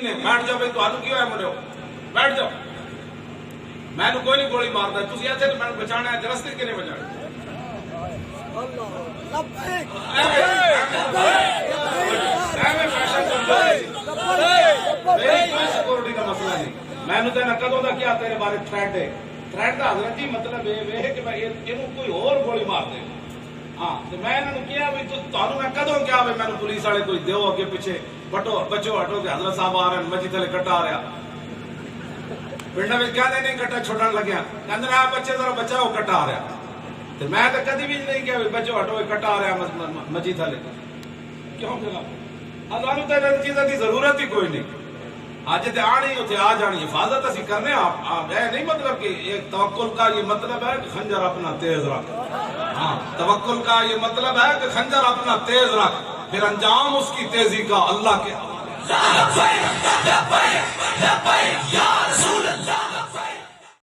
بیٹھ جاؤ بھائی تمہیں کیوں ہے مرو بیٹھ جاؤ میں نے کوئی نہیں گولی مارتا تھی ایسے تو میں بچانا ہے رستے کے لیے بچانا سیکورٹی کا مسئلہ نہیں میں نے تینا کدوں دا کیا تیرے بارے تھریٹ ہے تھریٹ کا حضرت جی مطلب یہ ہے کہ میں کوئی اور گولی مار دے ہاں تو میں نے کیا بھی تو میں کدوں کیا بھی میں نے پولیس والے کوئی دیو اگے پیچھے بٹو بچو ہٹو کہ حضرت صاحب آ رہے ہیں مسجد تھلے کٹا آ رہا پنڈا میں کیا نہیں کٹا چھوٹن لگیا کہ آپ بچے ذرا بچاؤ کٹا آ رہا تو میں تو کدی بھی نہیں کیا بچو ہٹو کٹا آ رہا مسجد تھلے کیوں چلا اللہ تو چیزوں کی ضرورت ہی کوئی نہیں آج تے آنی اتنے آ جانی حفاظت اسی کرنے آپ نہیں مطلب کہ ایک توکل کا یہ مطلب ہے کہ خنجر اپنا تیز رکھ ہاں توکل کا یہ مطلب ہے کہ خنجر اپنا تیز رکھ پھر انجام اس کی تیزی کا اللہ کے